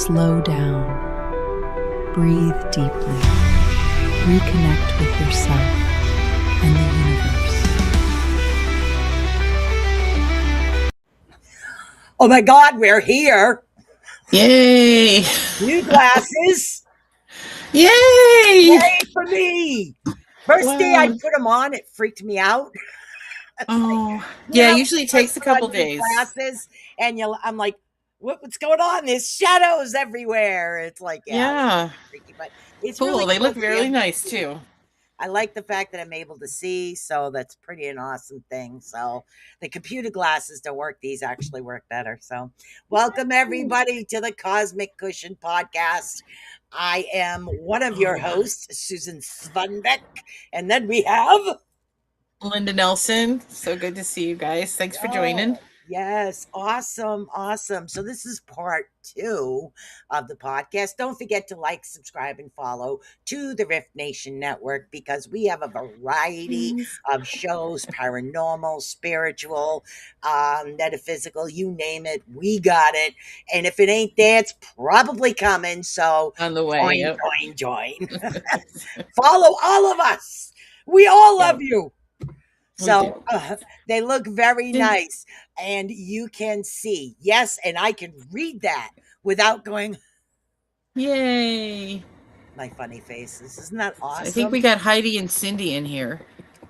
Slow down. Breathe deeply. Reconnect with yourself and the universe. Oh my God, we're here. Yay! New glasses. Yay! Yay for me. First day I Wow. put them on, it freaked me out. Oh, You yeah. know, Usually it first takes a put on couple new days. glasses, and I'm like, what's going on? There's shadows everywhere. It's like, yeah, Yeah. it's freaky, but it's Cool. really They cool look to be really able to nice see. too. I like the fact that I'm able to see, so that's pretty an awesome thing. So the computer glasses don't work; these actually work better. So, welcome everybody to the Cosmic Cushion Podcast. I am one of your hosts, Susan Svundbeck, and then we have Linda Nelson. So good to see you guys. Thanks for joining. yes, awesome, awesome. So this is part 2 of the podcast. Don't forget to like, subscribe, and follow to the Rift Nation Network because we have a variety of shows: paranormal, spiritual, metaphysical, you name it, we got it. And if it ain't there, it's probably coming. So On the way. Yep. join. Follow all of us. We all love Yep. you. We So do. they look very nice, and you can see. Yes, and I can read that without going, Yay. my funny faces. Isn't that So I think we awesome? got Heidi and Cindy in here.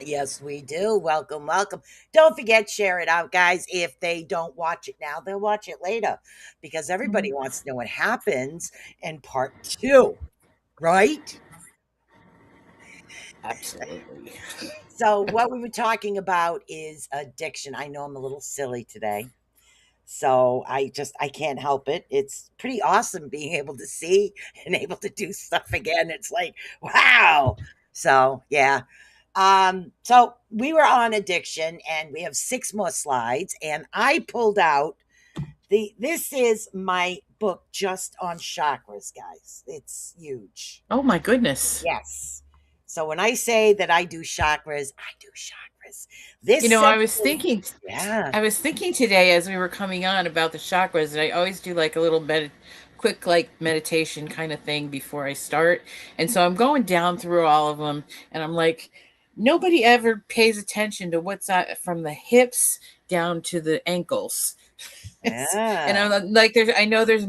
Yes, we do. Welcome, welcome. Don't forget, share it out, guys. If they don't watch it now, they'll watch it later because everybody wants to know what happens in part 2, right? Absolutely. So, what we were talking about is addiction. I know I'm a little silly today. So I can't help it. It's pretty awesome being able to see and able to do stuff again. It's like, wow. So yeah. So we were on addiction and we have 6 more slides. And I pulled out this is my book just on chakras, guys. It's huge. Oh my goodness. Yes. So when I say that I do chakras, I do chakras. This I was thinking yeah. I was thinking today as we were coming on about the chakras, and I always do like a little quick like meditation kind of thing before I start. And so I'm going down through all of them, and I'm like, nobody ever pays attention to what's from the hips down to the ankles. And Yeah. I'm like, I know there's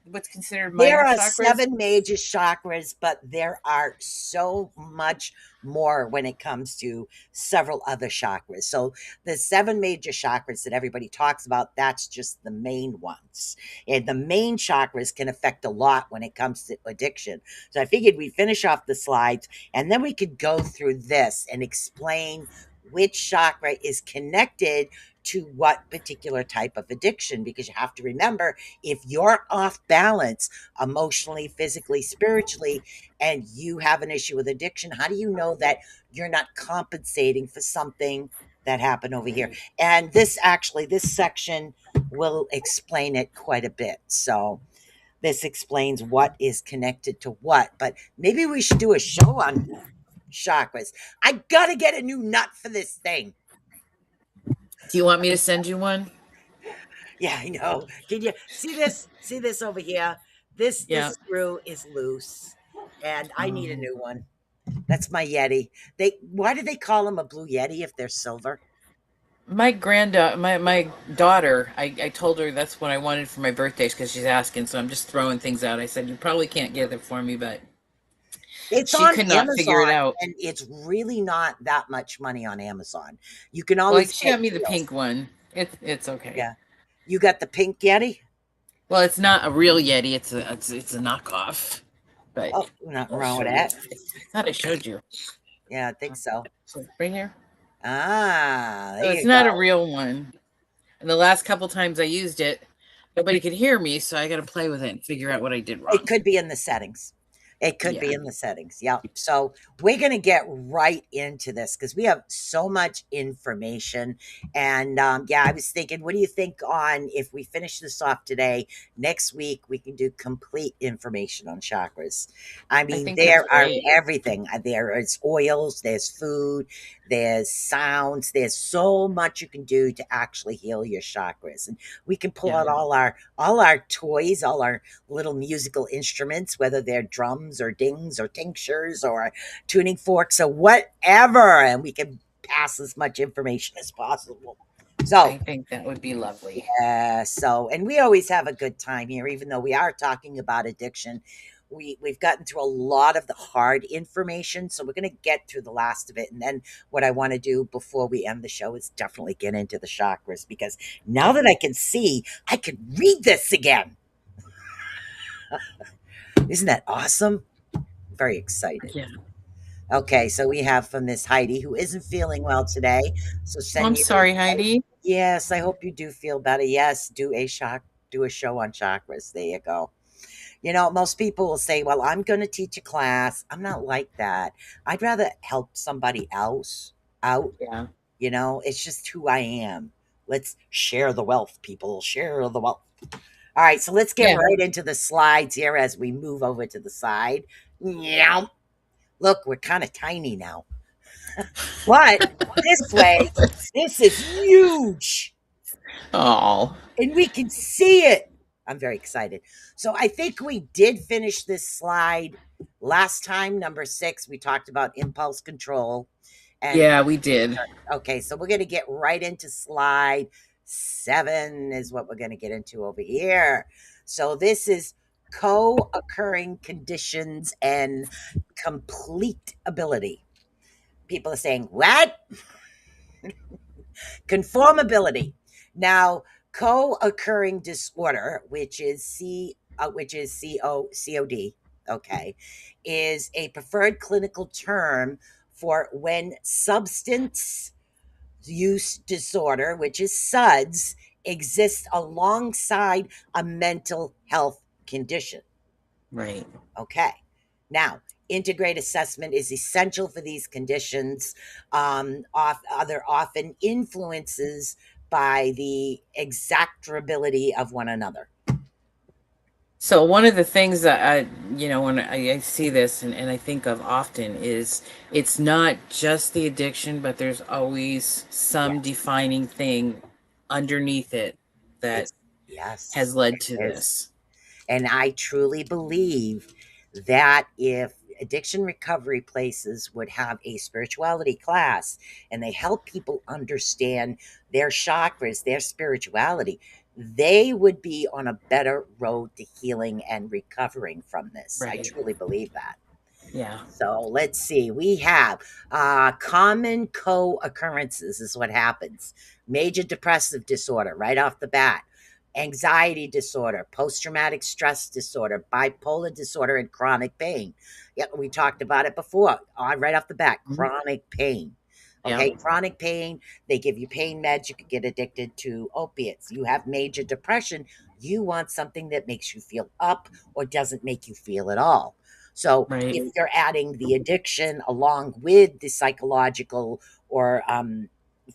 what's considered There minor are chakras. 7 major chakras, but there are so much more when it comes to several other chakras. So the 7 major chakras that everybody talks about, that's just the main ones. And the main chakras can affect a lot when it comes to addiction. So I figured we'd finish off the slides and then we could go through this and explain which chakra is connected to what particular type of addiction, because you have to remember, if you're off balance emotionally, physically, spiritually, and you have an issue with addiction, how do you know that you're not compensating for something that happened over here? And this section will explain it quite a bit. So this explains what is connected to what, but maybe we should do a show on chakras. I gotta get a new nut for this thing. Do you want me to send you one? Yeah, I know. Can you see this? See this over here? This Yeah. screw is loose, and I need a new one. That's my Yeti. Why do they call them a blue Yeti if they're silver? My my daughter, I told her that's what I wanted for my birthday because she's asking, so I'm just throwing things out. I said, you probably can't get it for me, but It's she on could not figure it Amazon, out. and it's really not that much money on Amazon. You can Well, always she get got me the deals. pink one. It's okay. Yeah, you got the pink Yeti. Well, it's not a real Yeti. It's a knockoff. But Oh, nothing I'll wrong show with you. that. I thought I showed you. Yeah, I think so. So right here. Ah, So there it's you not a go. real one. And the last couple times I used it, nobody could hear me, so I got to play with it and figure out what I did wrong. It could be in the settings. It could Yeah, be in the settings. Yep. So we're going to get right into this because we have so much information. And yeah, I was thinking, what do you think on if we finish this off today? Next week, we can do complete information on chakras. I I mean, think that's there are great. everything. There is oils, there's food, there's sounds, there's so much you can do to actually heal your chakras. And we can pull Yeah. out all our toys, all our little musical instruments, whether they're drums or dings or tinctures or tuning forks or whatever, and we can pass as much information as possible. I So, think that would be lovely. and we always have a good time here, even though we are talking about addiction. We've gotten through a lot of the hard information, so we're going to get through the last of it. And then what I want to do before we end the show is definitely get into the chakras because now that I can see, I can read this again. Isn't that awesome? Very excited. Yeah. Okay, so we have from Miss Heidi, who isn't feeling well today. So I'm send you. sorry, Heidi. Yes, I hope you do feel better. Yes, do a show on chakras. There you go. Most people will say, "Well, I'm going to teach a class." I'm not like that. I'd rather help somebody else out. Yeah. It's just who I am. Let's share the wealth, people. Share the wealth. All right, so let's get Yeah. right into the slides here as we move over to the side. Yeah. Look, we're kind of tiny now. But this way, this is huge Oh. and we can see it. I'm very excited. So I think we did finish this slide last time, number 6. We talked about impulse control. And Yeah, we did. okay, so we're going to get right into slide 7 is what we're going to get into over here. So this is co-occurring conditions and complete ability. People are saying, what? Conformability. Now, co-occurring disorder, which is COD, okay, is a preferred clinical term for when substance use disorder, which is SUDS, exists alongside a mental health condition. Right. Okay. Now, integrate assessment is essential for these conditions. Other often influences by the exactability of one another. So one of the things that when I see this and I think of often is it's not just the addiction, but there's always Yeah. some defining thing underneath it that It's yes, has led to it is. this. And I truly believe that if addiction recovery places would have a spirituality class and they help people understand their chakras, their spirituality, they would be on a better road to healing and recovering from this. I Right. truly believe that. Yeah. So let's see. We have common co occurrences, is what happens. Major depressive disorder, right off the bat. Anxiety disorder, post traumatic stress disorder, bipolar disorder, and chronic pain. Yeah, we talked about it before. Right off the bat, Mhm. chronic pain. Okay, Yep. chronic pain, they give you pain meds. You could get addicted to opiates. You have major depression. You want something that makes you feel up or doesn't make you feel at all. So Right. if you're adding the addiction along with the psychological or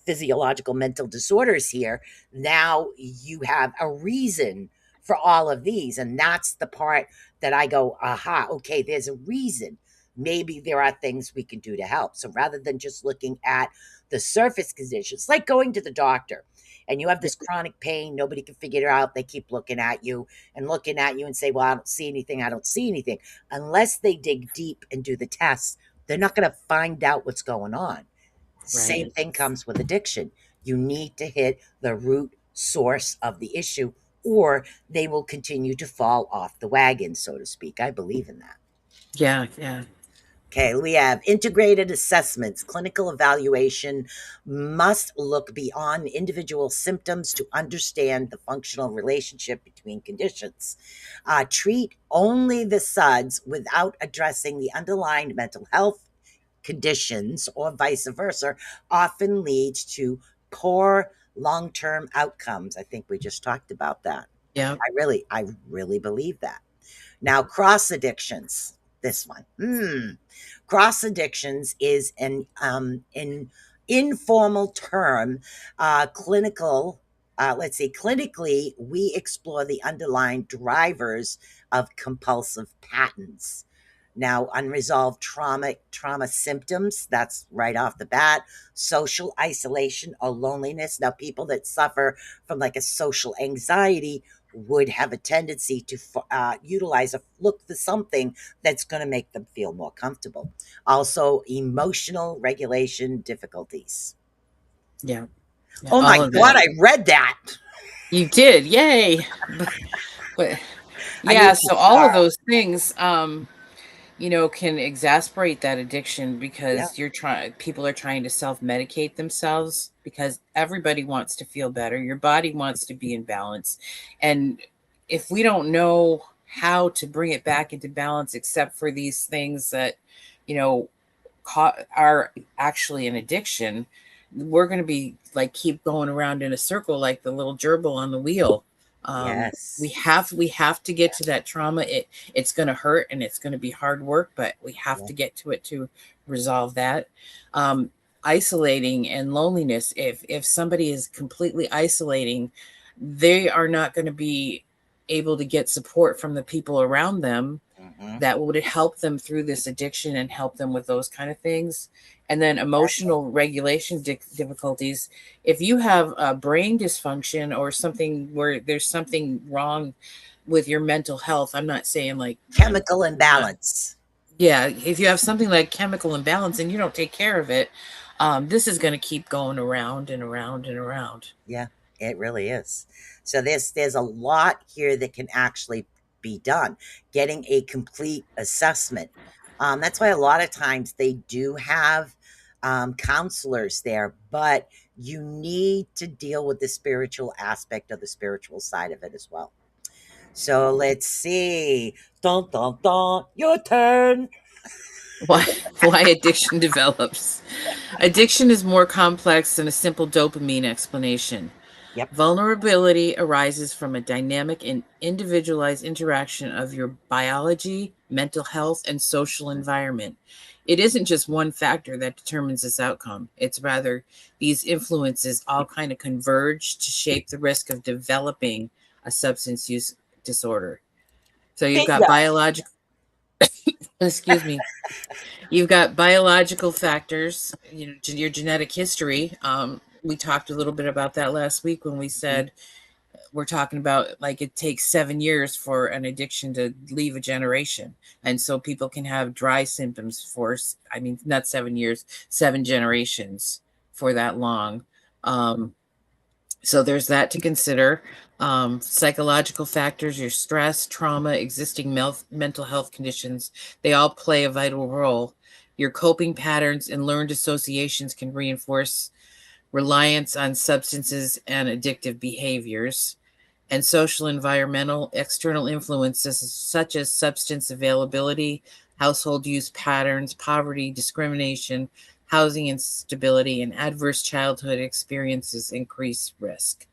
physiological mental disorders here, now you have a reason for all of these. And that's the part that I go, aha, okay, there's a reason. Maybe there are things we can do to help. So rather than just looking at the surface conditions, like going to the doctor and you have this chronic pain, nobody can figure it out. They keep looking at you and say, well, I don't see anything. I don't see anything. Unless they dig deep and do the tests, they're not going to find out what's going on. Same Right. thing comes with addiction. You need to hit the root source of the issue, or they will continue to fall off the wagon, so to speak. I believe in that. Yeah. Yeah. Okay, we have integrated assessments. Clinical evaluation must look beyond individual symptoms to understand the functional relationship between conditions. Treat only the SUDS without addressing the underlying mental health conditions or vice versa often leads to poor long-term outcomes. I think we just talked about that. Yeah. I really believe that. Now, cross addictions. This one. Cross addictions is an informal term, clinical. Let's see, clinically, we explore the underlying drivers of compulsive patterns. Now, unresolved trauma symptoms, that's right off the bat. Social isolation or loneliness. Now, people that suffer from like a social anxiety would have a tendency to utilize a look for something that's going to make them feel more comfortable. Also, emotional regulation difficulties. Yeah. Yeah, Oh my all of God, that. I read that. You did. Yay. But I need yeah, to so all of start. those things can exasperate that addiction Yeah, because people are trying to self-medicate themselves because everybody wants to feel better. Your body wants to be in balance. And if we don't know how to bring it back into balance except for these things that, you know, are actually an addiction, we're going to be like keep going around in a circle like the little gerbil on the wheel. We yes. have to get to that trauma. It's going to hurt and it's going to be hard work, but we have Yeah. to get to it to resolve that. um, Isolating and loneliness, if somebody is completely isolating, they are not going to be able to get support from the people around them Hmm. that would help them through this addiction and help them with those kind of things. And then Exactly. emotional regulation difficulties. If you have a brain dysfunction or something where there's something wrong with your mental health, I'm not saying like Chemical not, imbalance. yeah, if you have something like chemical imbalance and you don't take care of it, this is going to keep going around and around and around. Yeah, it really is. So there's a lot here that can actually be done. Getting a complete assessment. That's why a lot of times they do have counselors there, but you need to deal with the spiritual aspect of the spiritual side of it as well. So let's see. Dun dun dun. Your turn. why why addiction develops. Addiction is more complex than a simple dopamine explanation. Yep. Vulnerability arises from a dynamic and individualized interaction of your biology, mental health, and social environment. It isn't just one factor that determines this outcome. It's rather these influences all kind of converge to shape the risk of developing a substance use disorder. So you've got Bingo. biological, excuse me, you've got biological factors, your genetic history. We talked a little bit about that last week when we Mhm. said we're talking about like it takes 7 years for an addiction to leave a generation. And so people can have dry symptoms for, I mean, not 7 years, 7 generations for that long. So there's that to consider. Psychological factors, your stress, trauma, existing mental health conditions, they all play a vital role. Your coping patterns and learned associations can reinforce reliance on substances and addictive behaviors. And social, environmental, external influences such as substance availability, household use patterns, poverty, discrimination, housing instability, and adverse childhood experiences increase risk.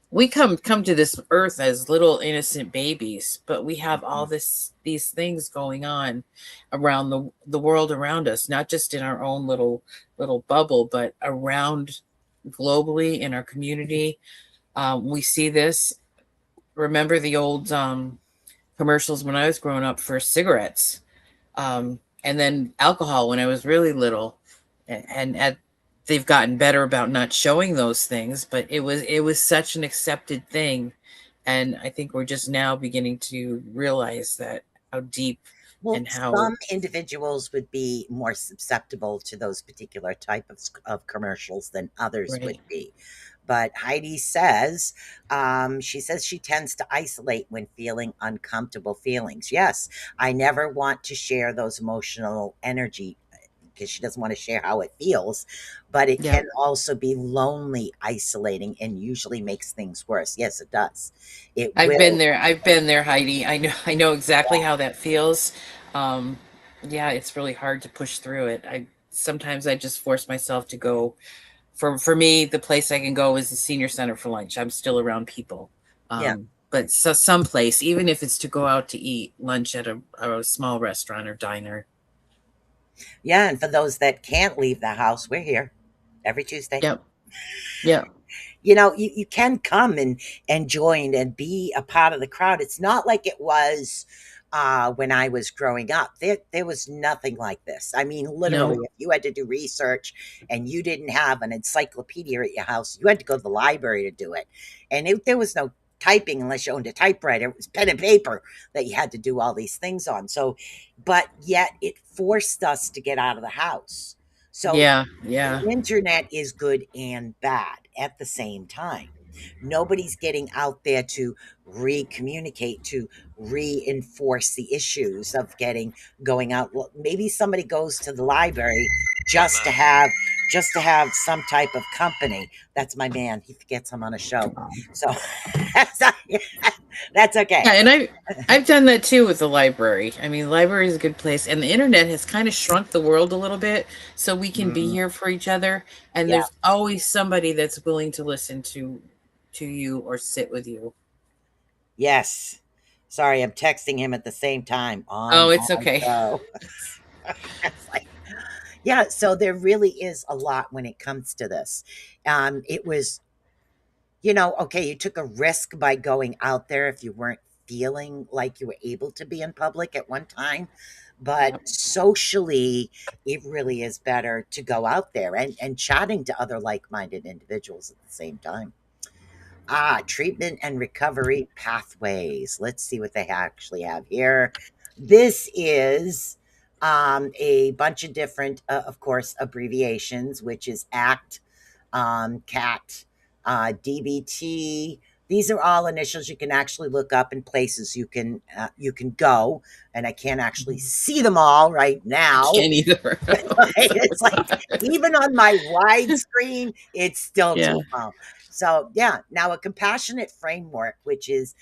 We come to this earth as little innocent babies, but we have all Mhm. these things going on around the world around us, not just in our own little bubble, but around globally in our community. We see this. Remember the old commercials when I was growing up for cigarettes, and then alcohol when I was really little, and they've gotten better about not showing those things, but it was such an accepted thing, and I think we're just now beginning to realize that how deep Well, and how some individuals would be more susceptible to those particular type of commercials than others would right. be. But Heidi says, she says she tends to isolate when feeling uncomfortable feelings. Yes, I never want to share those emotional energy because she doesn't want to share how it feels, but it Yeah, can also be lonely, isolating, and usually makes things worse. Yes, it does. It I've been will. there. I've been there, Heidi. I know exactly how that feels. Um, yeah, it's really hard to push through it. I sometimes I just force myself to go. For me, the place I can go is the senior center for lunch. I'm still around people. Yeah. but so someplace, even if it's to go out to eat lunch at a small restaurant or diner. Yeah, and for those that can't leave the house, we're here every Tuesday. Yep. Yep. You can come and join and be a part of the crowd. It's not like it was when I was growing up. There was nothing like this. I mean, literally, No. if you had to do research and you didn't have an encyclopedia at your house, you had to go to the library to do it. And there was no typing unless you owned a typewriter. It was pen and paper that you had to do all these things on. So, but yet it forced us to get out of the house. So Yeah. Yeah. the internet is good and bad at the same time. Nobody's getting out there to re-communicate, to reinforce the issues of going out. Well, maybe somebody goes to the library just to have some type of company. That's my man. He forgets I'm on a show. So that's okay. Yeah, and I've done that too with the library. I mean, the library is a good place, and the internet has kind of shrunk the world a little bit, so we can be Mm, here for each other. And yeah. there's always somebody that's willing to listen to you or sit with you. Yes. Sorry, I'm texting him at the same time Oh, on it's my okay. show. It's like, yeah, so there really is a lot when it comes to this. It was, okay, you took a risk by going out there if you weren't feeling like you were able to be in public at one time. But Yep. socially, it really is better to go out there and chatting to other like minded individuals at the same time. Treatment and recovery pathways. Let's see what they actually have here. This is a bunch of different, of course, abbreviations, which is ACT, CAT, DBT. These are all initials you can actually look up in places you can go, and I can't actually see them all right I now. can't either. It's like even on my wide screen, it's still Yeah. too small. So yeah, now a compassionate framework, which is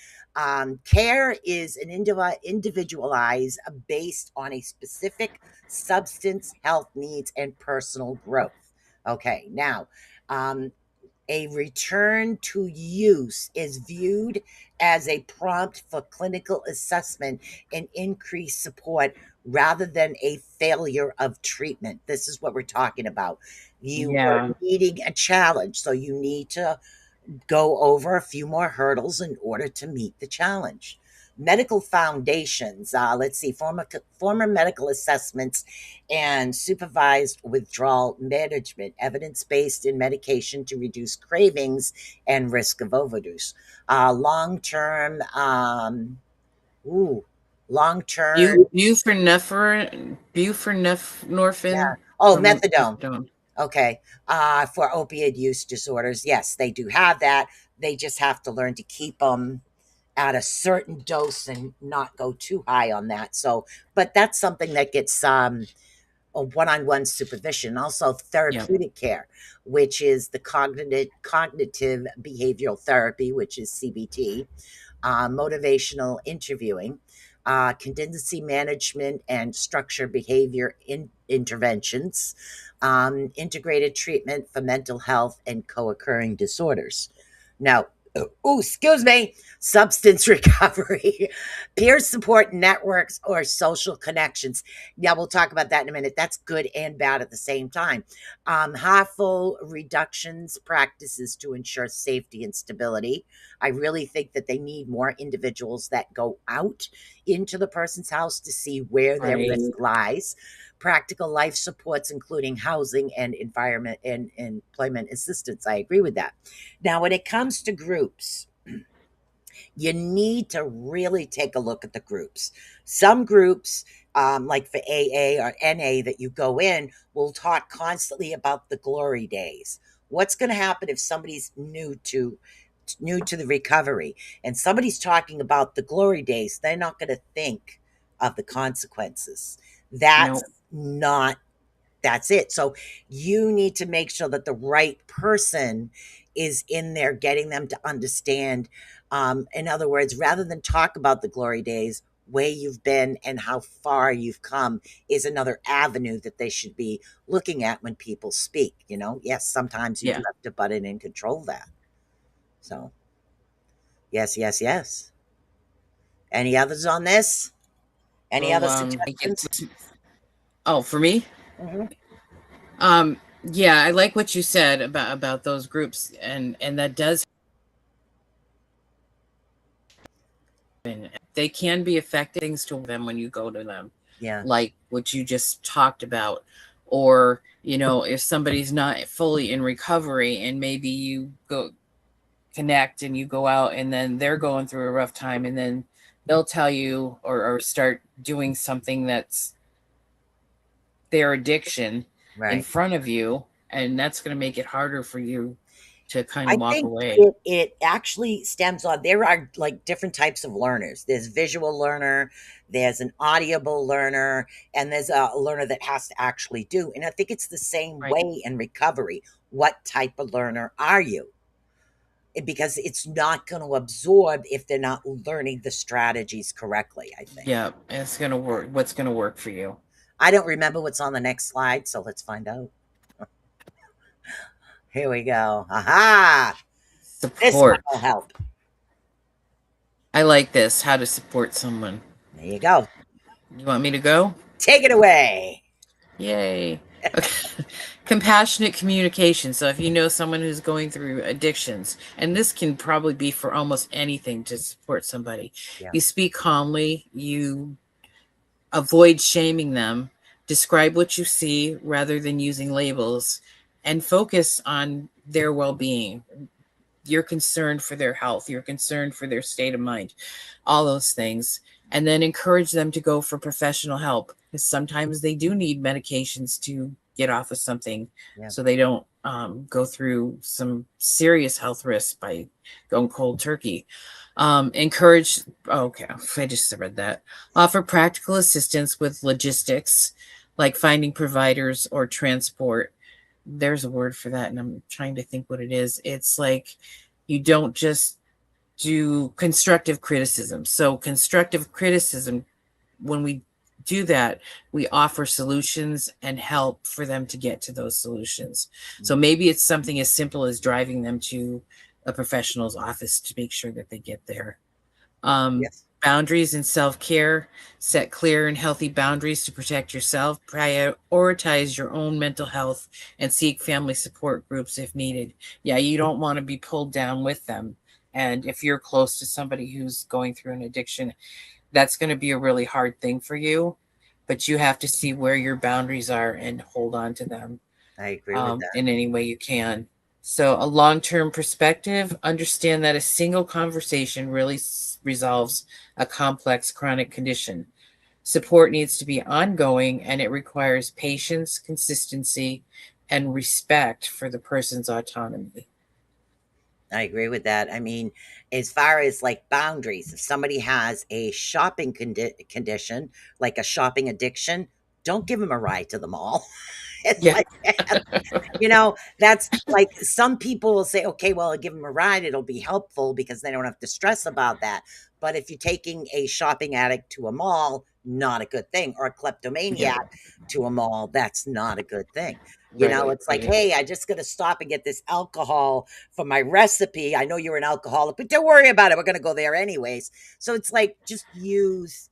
care is an individualized based on a specific substance health needs and personal growth. Okay, now um, a return to use is viewed as a prompt for clinical assessment and increased support rather than a failure of treatment. This is what we're talking about. You were Yeah. needing a challenge, so you need to go over a few more hurdles in order to meet the challenge. Medical foundations, let's see, former medical assessments and supervised withdrawal management, evidence based in medication to reduce cravings and risk of overdose. Long term, ooh, long term, yeah. Buprenorphine Oh, or methadone. methadone. Okay. For opioid use disorders, yes, they do have that. They just have to learn to keep them at a certain dose and not go too high on that. So, but that's something that gets a one-on-one supervision. Also, Yeah. therapeutic care, which is the cognitive behavioral therapy, which is CBT, motivational interviewing, contingency management and structure behavior interventions, integrated treatment for mental health and co occurring disorders. Now, oh, excuse me, substance recovery, peer support networks, or social connections. Yeah, we'll talk about that in a minute. That's good and bad at the same time. Harmful reductions practices to ensure safety and stability. I really think that they need more individuals that go out into the person's house to see where their Right. risk lies. Practical life supports, including housing and environment and employment assistance. I agree with that. Now, when it comes to groups, you need to really take a look at the groups. Some groups, like for AA or NA that you go in, will talk constantly about the glory days. What's going to happen if somebody's new to the recovery and somebody's talking about the glory days? They're not going to think of the consequences. That's No. not that's it. So you need to make sure that the right person is in there getting them to understand. In other words, rather than talk about the glory days, where you've been and how far you've come is another avenue that they should be looking at when people speak. Yes, sometimes you do Yeah. have to butt in and control that. So Yes, yes, yes. Any others on this? Any Well, other I get suggestions? oh, for me? Hmm. Yeah, I like what you said about those groups, and that does happen. They can be affecting things to them when you go to them, Yeah, like what you just talked about. Or, if somebody's not fully in recovery and maybe you go connect and you go out and then they're going through a rough time, and then they'll tell you or start doing something that's their addiction in right. front of you, and that's going to make it harder for you to kind I of walk think away. it actually stems on there are like different types of learners. There's visual learner, there's an audible learner, and there's a learner that has to actually do. And I think it's the same Right. way in recovery. What type of learner are you? Because it's not going to absorb if they're not learning the strategies correctly, I think. Yeah, it's going to work. What's going to work for you? I don't remember what's on the next slide, so let's find out. Here we go. Aha! This one Support. will help. I like this. How to support someone. There you go. You want me to go? Take it away. Yay. Okay. Compassionate communication. So if you know someone who's going through addictions, and this can probably be for almost anything to support somebody, Yeah. you speak calmly, you avoid shaming them, describe what you see rather than using labels, and focus on their well-being. You're concerned for their health, you're concerned for their state of mind, all those things. And then encourage them to go for professional help, because sometimes they do need medications to get off of something, Yeah. so they don't go through some serious health risks by going cold turkey. Encourage, okay, I just read that. Offer practical assistance with logistics, like finding providers or transport. There's a word for that, and I'm trying to think what it is. It's like you don't just do constructive criticism. So, constructive criticism, when we do that, we offer solutions and help for them to get to those solutions. So, maybe it's something as simple as driving them to a professional's office to make sure that they get there. Yes. Boundaries and self care. Set clear and healthy boundaries to protect yourself. Prioritize your own mental health and seek family support groups if needed. Yeah, you don't want to be pulled down with them. And if you're close to somebody who's going through an addiction, that's going to be a really hard thing for you. But you have to see where your boundaries are and hold on to them I agree with in any way you can. So, a long term perspective, understand that a single conversation really resolves a complex chronic condition. Support needs to be ongoing, and it requires patience, consistency, and respect for the person's autonomy. I agree with that. I mean, as far as like boundaries, if somebody has a shopping condition, like a shopping addiction, don't give them a ride to the mall. It's Yeah. like, that's like some people will say, okay, well, I'll give them a ride. It'll be helpful because they don't have to stress about that. But if you're taking a shopping addict to a mall, not a good thing, or a Yeah. kleptomaniac to a mall, that's not a good thing. Right. It's like, hey, I just got to stop and get this alcohol for my recipe. I know you're an alcoholic, but don't worry about it. We're going to go there anyways. So it's like, just use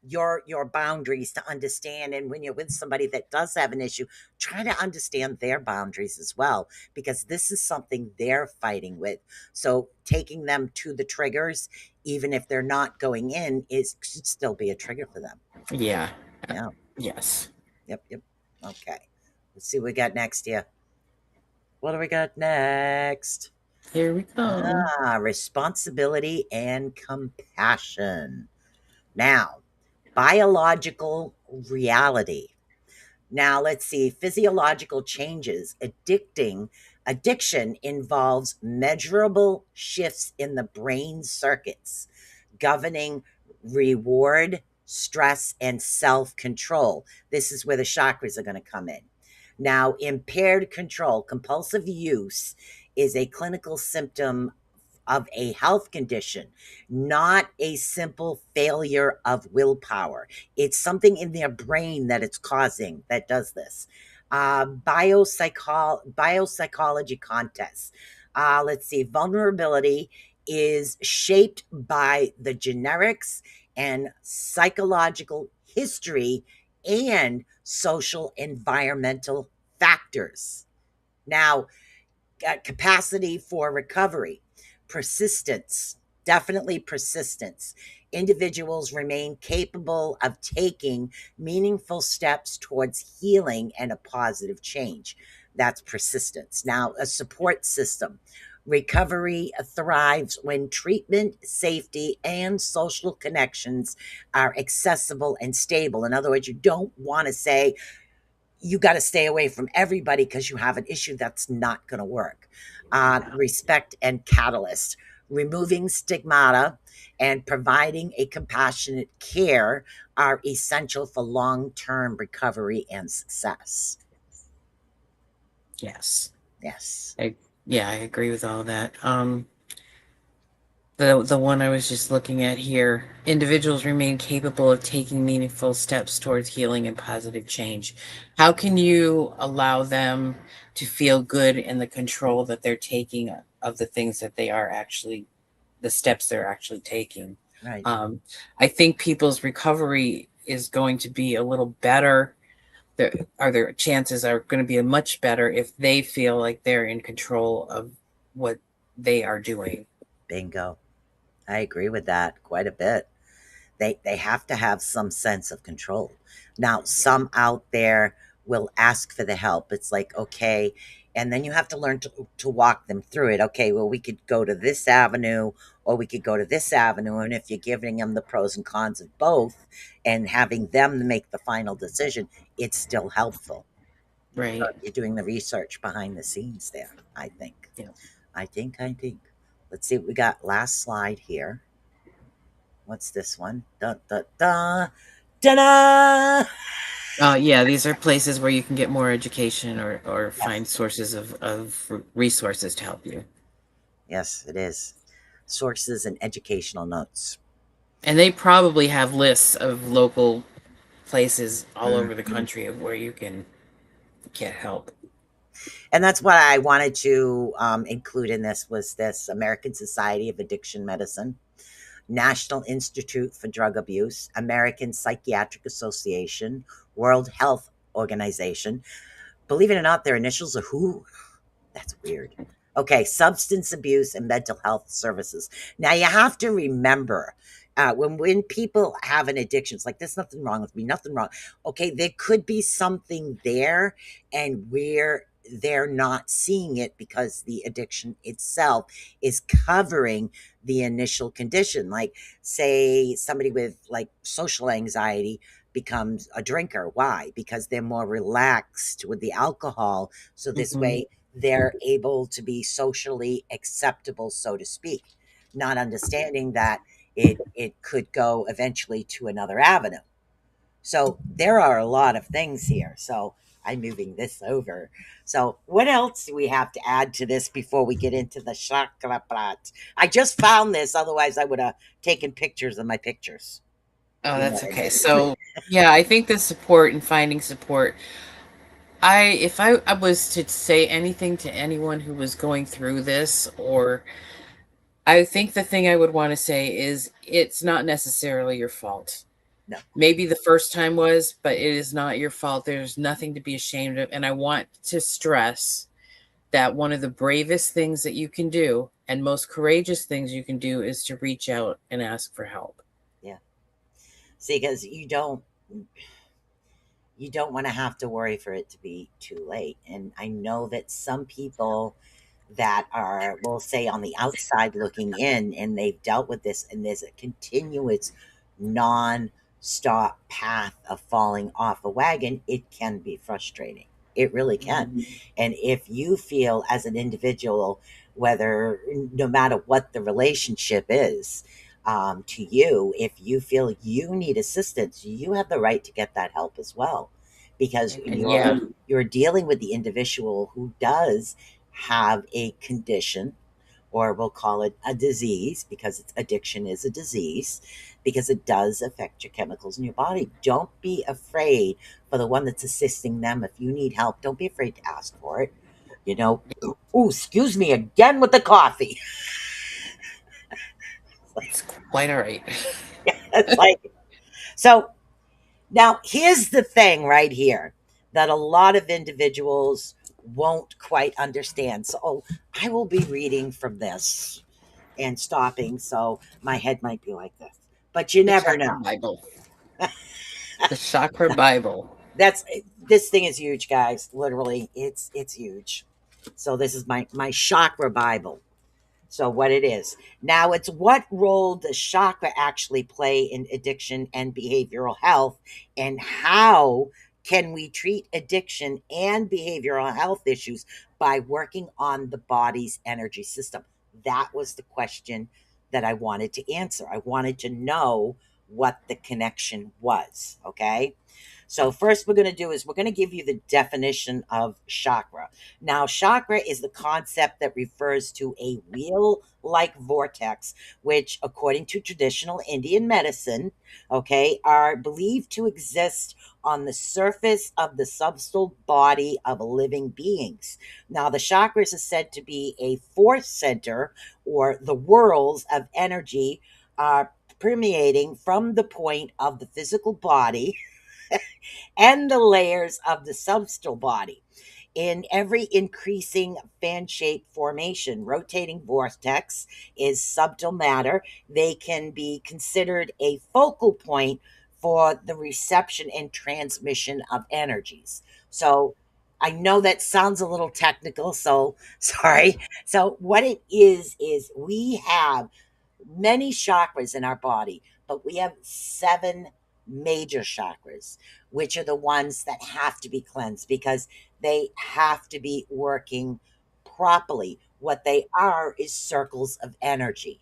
your boundaries to understand, and when you're with somebody that does have an issue, try to understand their boundaries as well, because this is something they're fighting with. So taking them to the triggers, even if they're not going in, is should still be a trigger for them. Yeah. Yeah. Yes. Yep. Okay, let's see what we got next here. What do we got next? Here we go. Responsibility and compassion. Now, biological reality. Now, let's see, physiological changes. Addiction involves measurable shifts in the brain circuits governing reward, stress, and self-control. This is where the chakras are going to come in. Now, impaired control, compulsive use is a clinical symptom of a health condition, not a simple failure of willpower. It's something in their brain that it's causing that does this. Biopsychology contests. Let's see, vulnerability is shaped by the generics and psychological history and social environmental factors. Now, capacity for recovery, persistence, definitely persistence. Individuals remain capable of taking meaningful steps towards healing and a positive change. That's persistence. Now, a support system. Recovery thrives when treatment, safety, and social connections are accessible and stable. In other words, you don't want to say, you got to stay away from everybody because you have an issue. That's not going to work. Yeah. Respect and catalyst, removing stigmata and providing a compassionate care are essential for long-term recovery and success. Yes. Yes. I, yeah, I agree with all that. The one I was just looking at here, individuals remain capable of taking meaningful steps towards healing and positive change. How can you allow them to feel good in the control that they're taking of the things that they are actually, the steps they're actually taking? Right. Um, I think people's recovery is going to be a little better. Their chances are going to be much better if they feel like they're in control of what they are doing. Bingo. I agree with that quite a bit. They have to have some sense of control. Now, some out there will ask for the help. It's like, okay, and then you have to learn to walk them through it. Okay, well, we could go to this avenue or we could go to this avenue. And if you're giving them the pros and cons of both and having them make the final decision, it's still helpful. Right. You're doing the research behind the scenes there, I think. Yeah. I think. Let's see what we got. Last slide here. What's this one? Da da da da da. Yeah, these are places where you can get more education or find Yes, sources of resources to help you. yes, it is. Sources and educational notes. And they probably have lists of local places all over the Mhm. country of where you can get help. And that's what I wanted to include in this was this American Society of Addiction Medicine, National Institute for Drug Abuse, American Psychiatric Association, World Health Organization. Believe it or not, their initials are WHO. That's weird. Okay, substance abuse and mental health services. Now you have to remember, when people have an addiction, it's like there's nothing wrong with me, nothing wrong. Okay, there could be something there, and where they're not seeing it because the addiction itself is covering the initial condition. Like, say somebody with like social anxiety becomes a drinker. Why? Because they're more relaxed with the alcohol. So this Hmm. way they're able to be socially acceptable, so to speak, not understanding that it could go eventually to another avenue. So there are a lot of things here. So I'm moving this over. So what else do we have to add to this before we get into the chakra prat? I just found this, otherwise I would have taken pictures of my pictures. Oh, You know that's what I okay. mean? So, yeah, I think the support and finding support. If I was to say anything to anyone who was going through this, or I think the thing I would want to say is it's not necessarily your fault. No. Maybe the first time was, but it is not your fault. There's nothing to be ashamed of. And I want to stress that one of the bravest things that you can do and most courageous things you can do is to reach out and ask for help. Yeah. See, because you don't want to have to worry for it to be too late. And I know that some people that are, we'll say, on the outside looking in, and they've dealt with this, and there's a continuous non-stop path of falling off a wagon, it can be frustrating. It really can. And if you feel as an individual, whether, no matter what the relationship is, to you, if you feel you need assistance, you have the right to get that help as well, because And yeah, you're dealing with the individual who does have a condition, or we'll call it a disease, because addiction is a disease, because it does affect your chemicals in your body. Don't be afraid for the one that's assisting them. If you need help, don't be afraid to ask for it. You know, oh, excuse me again with the coffee. quite all right. It's like, so now here's the thing right here that a lot of individuals won't quite understand. So I will be reading from this and stopping, so my head might be like this, but you The never chakra know. Bible. The chakra Bible. That's this thing is huge, guys. Literally, it's huge. So this is my chakra Bible. So what it is. Now it's what role does chakra actually play in addiction and behavioral health, and how can we treat addiction and behavioral health issues by working on the body's energy system? That was the question that I wanted to answer. I wanted to know what the connection was, okay? So first we're going to do is we're going to give you the definition of chakra. Now, chakra is the concept that refers to a wheel-like vortex, which, according to traditional Indian medicine, okay, are believed to exist on the surface of the subtle body of living beings. Now, the chakras are said to be a force center or the whirls of energy permeating from the point of the physical body and the layers of the substantial body. In every increasing fan shaped formation, rotating vortex is subtle matter. They can be considered a focal point for the reception and transmission of energies. So I know that sounds a little technical, so sorry. So, what it is we have many chakras in our body, but we have seven major chakras, which are the ones that have to be cleansed because they have to be working properly. What they are is circles of energy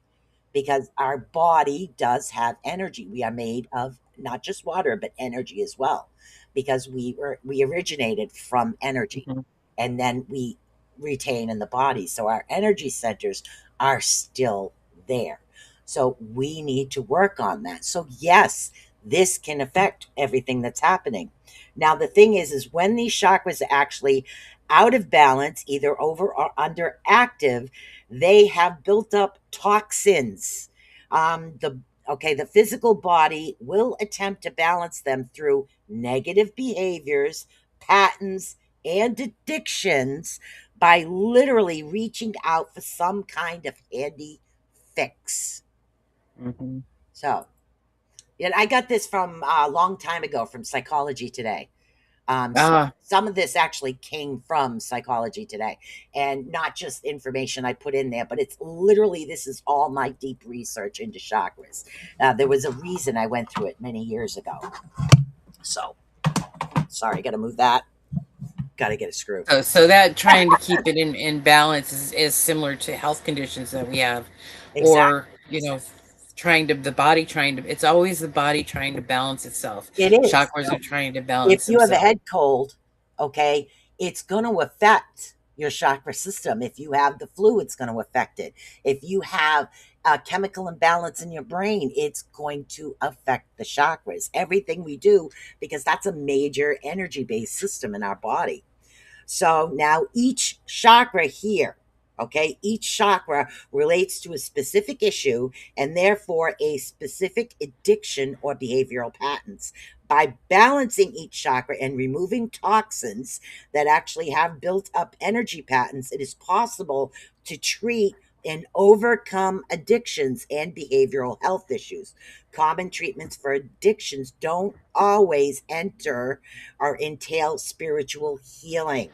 because our body does have energy. We are made of not just water, but energy as well because we originated from energy Mhm. and then we retain in the body. So our energy centers are still there. So we need to work on that. So yes, this can affect everything that's happening. Now the thing is when these chakras are actually out of balance, either over or under active, they have built up toxins. The physical body will attempt to balance them through negative behaviors, patterns, and addictions by literally reaching out for some kind of handy fix. Mhm. So, and I got this from a long time ago from Psychology Today. So Ah, some of this actually came from Psychology Today, and not just information I put in there, but it's literally this is all my deep research into chakras. There was a reason I went through it many years ago. So sorry, got to move that. Got to get a screw. so that trying to keep it in balance is similar to health conditions that we have, or Exactly. trying to the body trying to. It's always the body trying to balance itself. It is. Chakras are trying to If balance you have a themselves. head cold, okay, it's going to affect your chakra system. If you have the flu, it's going to affect it. If you have a chemical imbalance in your brain, it's going to affect the chakras. Everything we do, because that's a major energy based system in our body. So now each chakra here, okay, each chakra relates to a specific issue and therefore a specific addiction or behavioral patterns. By balancing each chakra and removing toxins that actually have built up energy patterns, it is possible to treat and overcome addictions and behavioral health issues. Common treatments for addictions don't always enter or entail spiritual healing,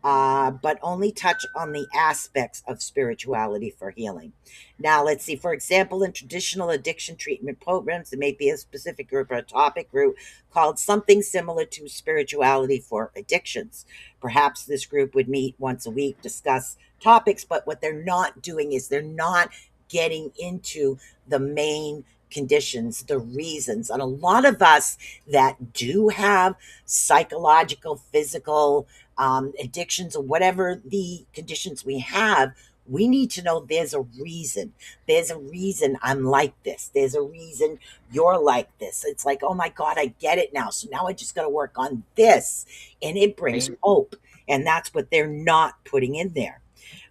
but only touch on the aspects of spirituality for healing. Now, let's see. For example, in traditional addiction treatment programs, there may be a specific group or a topic group called something similar to spirituality for addictions. Perhaps this group would meet once a week, discuss topics, but what they're not doing is they're not getting into the main conditions, the reasons. And a lot of us that do have psychological, physical, addictions or whatever the conditions we have, we need to know there's a reason. There's a reason I'm like this. There's a reason you're like this. It's like, oh my God, I get it now. So now I just got to work on this. And it brings Right? hope. And that's what they're not putting in there.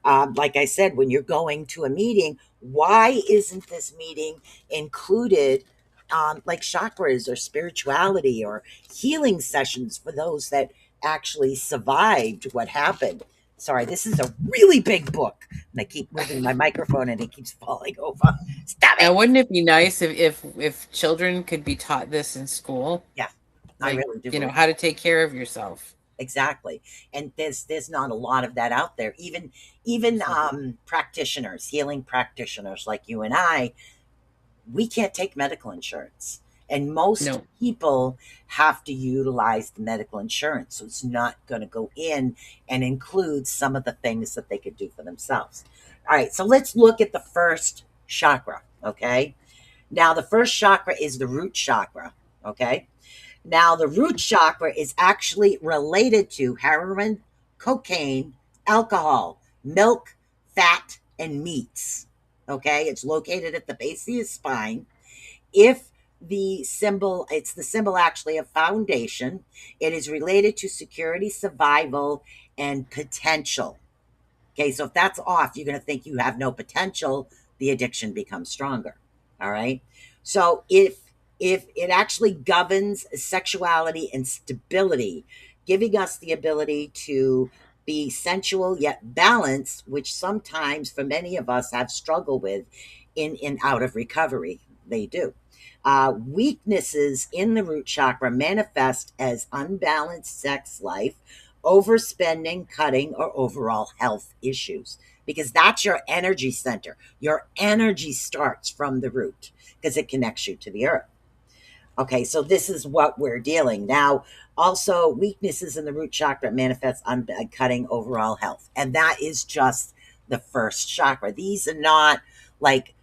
Like I said, when you're going to a meeting, Why isn't this meeting included, like chakras or spirituality or healing sessions for those that actually survived what happened? Sorry, this is a really big book, and I keep moving my microphone and it keeps falling over. Stop it. And wouldn't it be nice if children could be taught this in school? Yeah, I Like, really do you know, believe. how to take care of yourself. Exactly. And there's not a lot of that out there. Even So, practitioners, healing practitioners like you and I, we can't take medical insurance. And most no. people have to utilize the medical insurance. So it's not going to go in and include some of the things that they could do for themselves. All right, so let's look at the first chakra, okay? Now the first chakra is the root chakra, okay? Now, the root chakra is actually related to heroin, cocaine, alcohol, milk, fat, and meats. Okay, it's located at the base of your spine. If the symbol, it's the symbol actually of foundation, it is related to security, survival, and potential. Okay, so if that's off, you're going to think you have no potential, the addiction becomes stronger. All right. So if it actually governs sexuality and stability, giving us the ability to be sensual yet balanced, which sometimes for many of us have struggled with in out of recovery, they do. Weaknesses in the root chakra manifest as unbalanced sex life, overspending, cutting, or overall health issues, because that's your energy center. Your energy starts from the root because it connects you to the earth. Okay, so this is what we're dealing now. Also, weaknesses in the root chakra manifest on cutting overall health, and that is just the first chakra. These are not like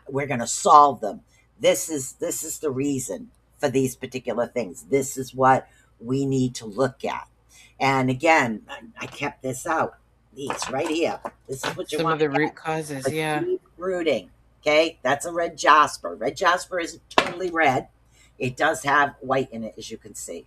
we're going to solve them. This is the reason for these particular things. This is what we need to look at. And again, I kept this out. These right here. This is what you Some want of to the root get causes, for yeah. deep rooting. Okay, that's a red jasper. Red jasper isn't totally red. It does have white in it, as you can see.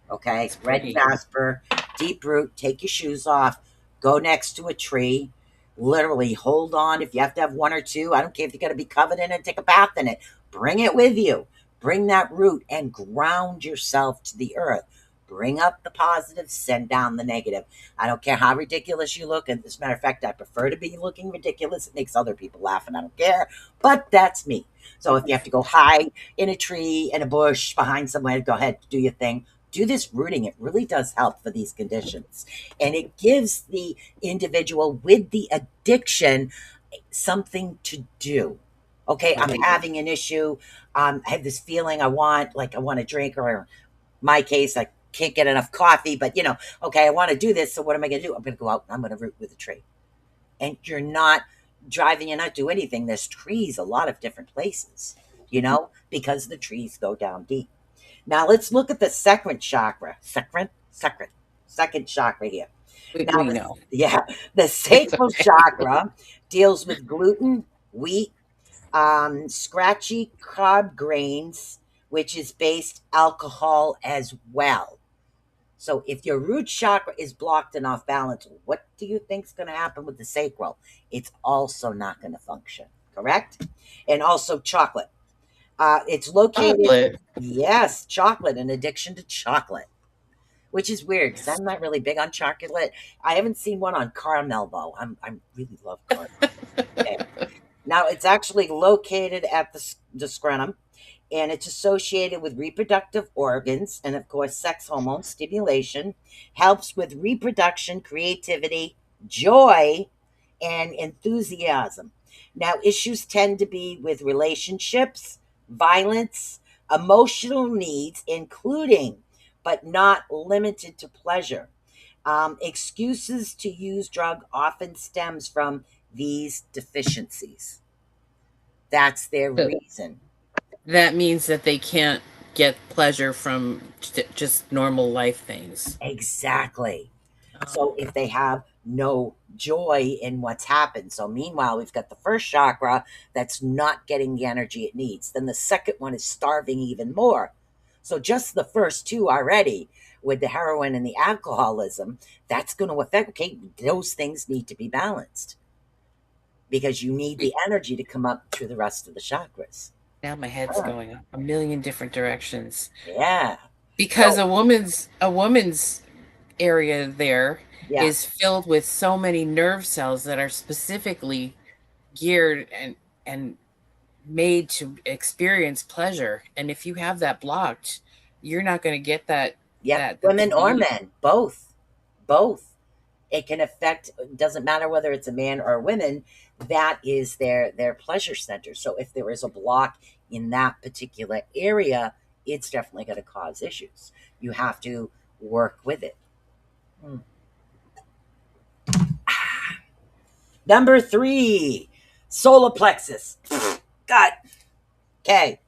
Okay, It's red pretty. jasper, deep root. Take your shoes off. Go next to a tree. Literally hold on. If you have to have one or two, I don't care if you got to be covered in it, take a bath in it. Bring it with you. Bring that root and ground yourself to the earth. Bring up the positive, send down the negative. I don't care how ridiculous you look. And as a matter of fact, I prefer to be looking ridiculous. It makes other people laugh, and I don't care. But that's me. So if you have to go hide in a tree, in a bush, behind somewhere, go ahead, do your thing. Do this rooting. It really does help for these conditions. And it gives the individual with the addiction something to do. Okay, I'm having an issue. I have this feeling I want to drink, or in my case, I can't get enough coffee, but okay, I want to do this. So what am I going to do? I'm going to go out and I'm going to root with a tree. And you're not driving, you're not doing anything. There's trees a lot of different places, because the trees go down deep. Now let's look at the second chakra. Second chakra here. Now, We know. the It's sacral okay. chakra deals with gluten, wheat, scratchy carb grains, which is based alcohol as well. So if your root chakra is blocked and off balance, what do you think is going to happen with the sacral? It's also not going to function, correct? And also chocolate. It's located, Chocolate. yes, chocolate, an addiction to chocolate, which is weird because Yes. I'm not really big on chocolate. I haven't seen one on caramel though. I really love caramel. Okay. Now it's actually located at the scrotum, and it's associated with reproductive organs and, of course, sex hormone stimulation, helps with reproduction, creativity, joy, and enthusiasm. Now, issues tend to be with relationships, violence, emotional needs, including but not limited to pleasure. Excuses to use drug often stems from these deficiencies. That's their So reason. that means that they can't get pleasure from just normal life things. Exactly. So Oh, if they have no joy in what's happened. So meanwhile, we've got the first chakra that's not getting the energy it needs. Then the second one is starving even more. So just the first two already with the heroin and the alcoholism, that's going to affect, okay, those things need to be balanced. because you need the energy to come up through the rest of the chakras. Now my head's Huh. going a million different directions Yeah. because So, a woman's area there yeah. is filled with so many nerve cells that are specifically geared and made to experience pleasure. And if you have that blocked, you're not going to get that Yep. that that's Women or beautiful. men, both. Both. It can affect, doesn't matter whether it's a man or a woman, that is their pleasure center. So if there is a block in that particular area, it's definitely going to cause issues. You have to work with it. Hmm. Number 3, solar plexus. God. Okay.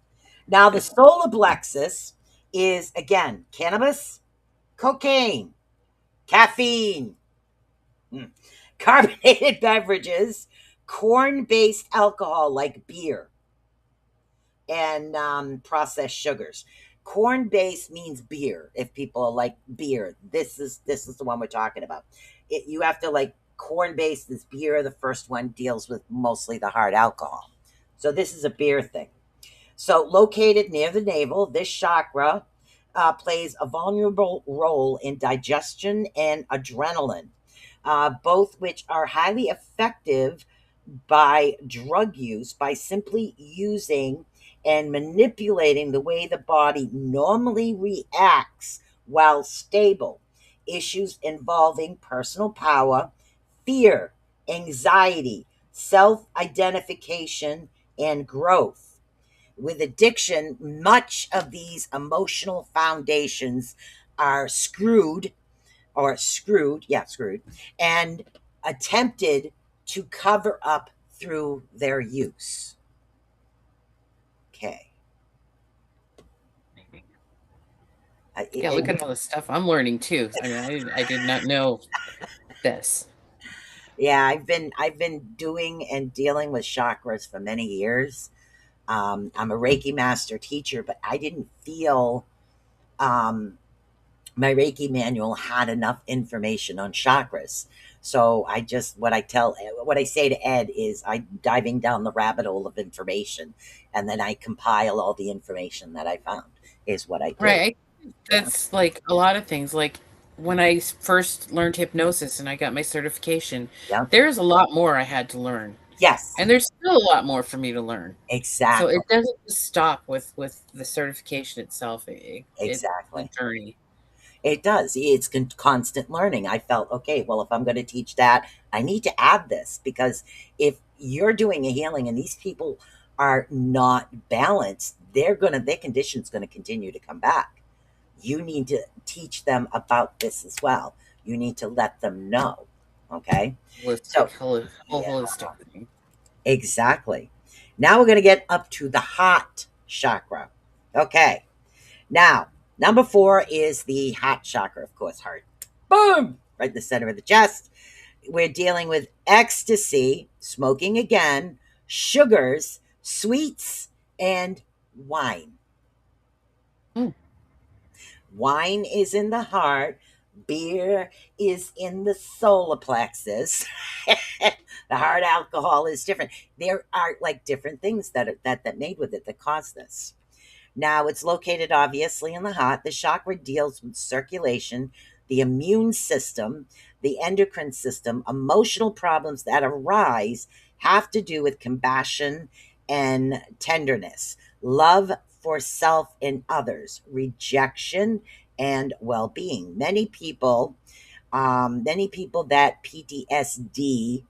Now the solar plexus is again cannabis, cocaine, caffeine, carbonated beverages, corn-based alcohol like beer, and processed sugars. Corn-based means beer. If people like beer, this is the one we're talking about. You have to like corn-based is beer. The first one deals with mostly the hard alcohol. So this is a beer thing. So, located near the navel, this chakra plays a vulnerable role in digestion and adrenaline, both which are highly effective by drug use by simply using and manipulating the way the body normally reacts while stable. Issues involving personal power, fear, anxiety, self identification, and growth. With addiction, much of these emotional foundations are screwed, and attempted to cover up through their use. Okay. Yeah, look And at all the stuff I'm learning too. I mean, I did not know this. yeah, I've been doing and dealing with chakras for many years. I'm a Reiki master teacher, but I didn't feel um, my Reiki manual had enough information on chakras. So I just what I say to Ed is I diving down the rabbit hole of information, and then I compile all the information that I found is what I do. Right. Yeah. That's like a lot of things. Like when I first learned hypnosis and I got my certification, Yeah. there's a lot more I had to learn. Yes. And there's still a lot more for me to learn. So Exactly. it doesn't just stop with the certification itself. It's a Exactly. journey. It does. It's constant learning. I felt, okay, well, if I'm going to teach that, I need to add this because if you're doing a healing and these people are not balanced, their condition's going to continue to come back. You need to teach them about this as well. You need to let them know. Okay. Holistic, So, whole yeah, holistic thing. exactly. Now we're going to get up to the heart chakra. Okay. Now, number 4 is the heart chakra, of course, heart. Boom! Right in the center of the chest. We're dealing with ecstasy, smoking again, sugars, sweets, and wine. Mm. Wine is in the heart. Beer is in the solar plexus. The hard alcohol is different. There are like different things that made with it that cause this. Now, it's located obviously in the heart. The chakra deals with circulation, the immune system, the endocrine system. Emotional problems that arise have to do with compassion and tenderness, love for self and others, rejection, and well being. Many people that PTSD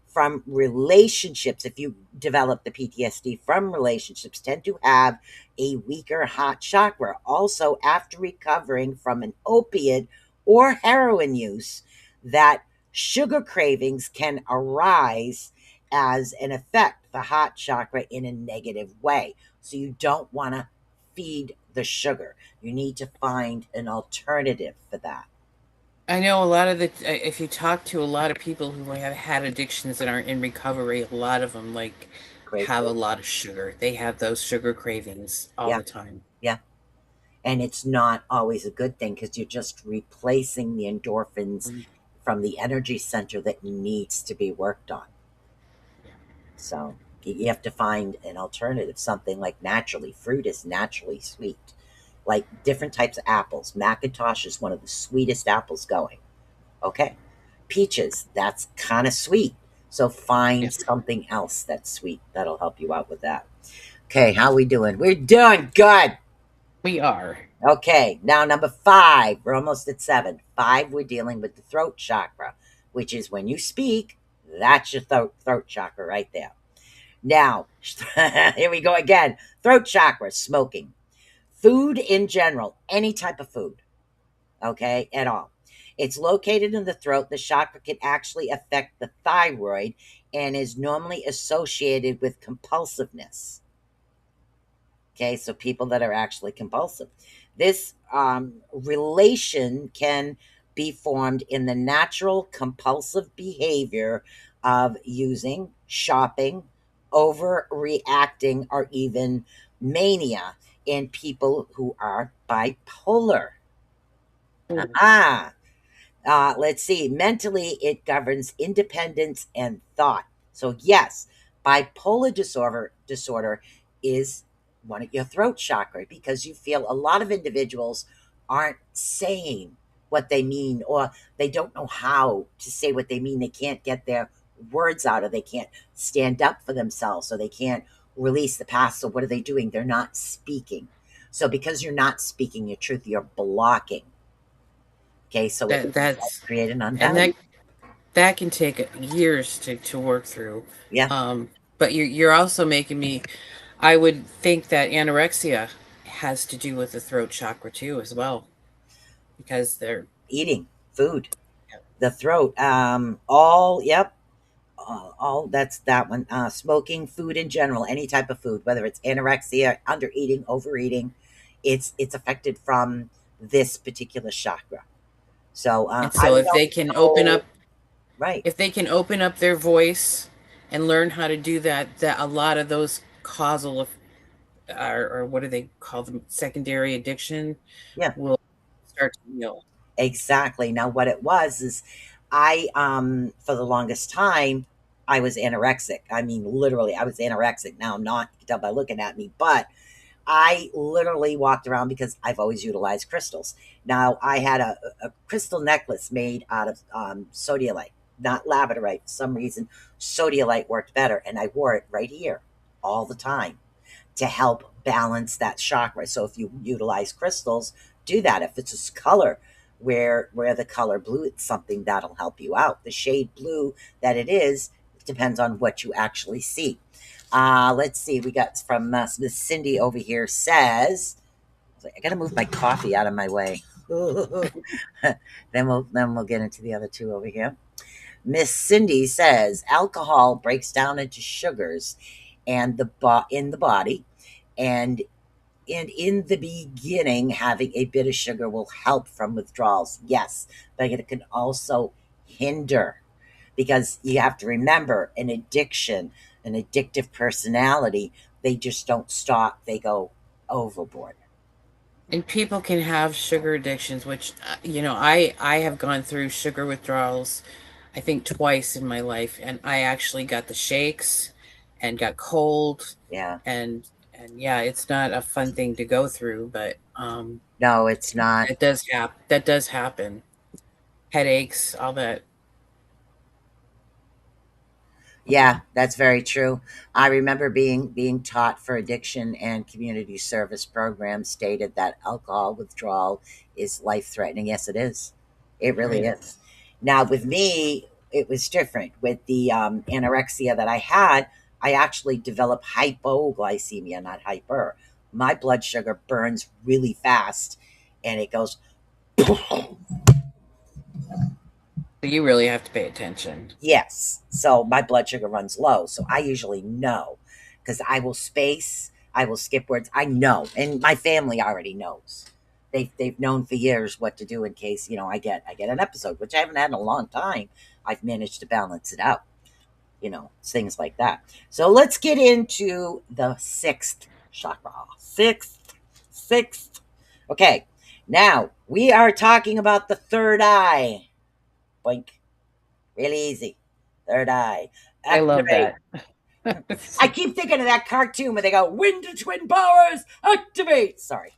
from relationships, if you develop the PTSD from relationships, tend to have a weaker heart chakra. Also, after recovering from an opiate or heroin use, that sugar cravings can arise as an effect the heart chakra in a negative way. So you don't want to feed the sugar. You need to find an alternative for that. I know a lot of if you talk to a lot of people who have had addictions and are in recovery, a lot of them like Great. have a lot of sugar. They have those sugar cravings all Yeah. the time. Yeah. And it's not always a good thing because you're just replacing the endorphins Mm. from the energy center that needs to be worked on. So you have to find an alternative, something like naturally. Fruit is naturally sweet, like different types of apples. Macintosh is one of the sweetest apples going. Okay. Peaches, that's kind of sweet. So Yeah, find something else that's sweet that'll help you out with that. Okay, how we doing? We're doing good. we are. Okay, now number five. We're almost at seven. Five, we're dealing with the throat chakra, which is when you speak, that's your throat chakra right there. Now, here we go again. Throat chakra, smoking, food in general, any type of food, okay, at all. It's located in the throat. The chakra can actually affect the thyroid and is normally associated with compulsiveness. Okay, so people that are actually compulsive. This relation can be formed in the natural compulsive behavior of using, shopping, overreacting, or even mania in people who are bipolar. Ooh. Ah, let's see. Mentally, it governs independence and thought. So yes, bipolar disorder is one of your throat chakra because you feel a lot of individuals aren't saying what they mean, or they don't know how to say what they mean. They can't get their words out, or they can't stand up for themselves, or they can't release the past. So what are they doing? They're not speaking. So because you're not speaking your truth, you're blocking. Okay, so it does That's create an and that unbalance. that can take years to work through. Yeah, But you're also making me. I would think that anorexia has to do with the throat chakra too, as well, because they're. eating food, the throat, all, yep, all that's that one. Smoking, food in general, any type of food, whether it's anorexia, under eating, overeating, it's affected from this particular chakra. So And I so don't know, right? if they can open up their voice and learn how to do that, that a lot of those causal or what do they call them, secondary addiction, Yeah. will start to heal. Exactly. Now, what it was is I, for the longest time, I was anorexic. I mean, literally, I was anorexic. Now I'm not, you can tell by looking at me, but I literally walked around because I've always utilized crystals. Now, I had a crystal necklace made out of sodalite, not labradorite. For some reason, sodalite worked better, and I wore it right here all the time to help balance that chakra. So if you utilize crystals, do that. If it's a color, where the color blue, it's something that'll help you out. The shade blue that it is, it depends on what you actually see. Let's see. We got from Miss Cindy over here says, I got to move my coffee out of my way. then we'll get into the other two over here. Miss Cindy says alcohol breaks down into sugars and in the body, and in the beginning, having a bit of sugar will help from withdrawals. Yes, but it can also hinder, because you have to remember an addiction, an addictive personality, they just don't stop. They go overboard. And people can have sugar addictions, which I have gone through sugar withdrawals, I think twice in my life, and I actually got the shakes and got cold, Yeah. and yeah, it's not a fun thing to go through, but No, it's not. that does happen. Headaches, all that. Yeah, that's very true. I remember being taught for addiction and community service programs stated that alcohol withdrawal is life threatening. Yes, it is. It really Right. is. Now, with me, it was different. With the anorexia that I had, I actually developed hypoglycemia, not hyper. My blood sugar burns really fast, and it goes. So you really have to pay attention. Yes. So my blood sugar runs low. So I usually know, because I will space, I will skip words. I know. And my family already knows. They've known for years what to do in case, I get an episode, which I haven't had in a long time. I've managed to balance it out, things like that. So let's get into the sixth chakra. Sixth. Okay. Now we are talking about the third eye. Boink. Really easy. Third eye. I love Activate. that. I keep thinking of that cartoon where they go, wind to twin powers, activate. Sorry.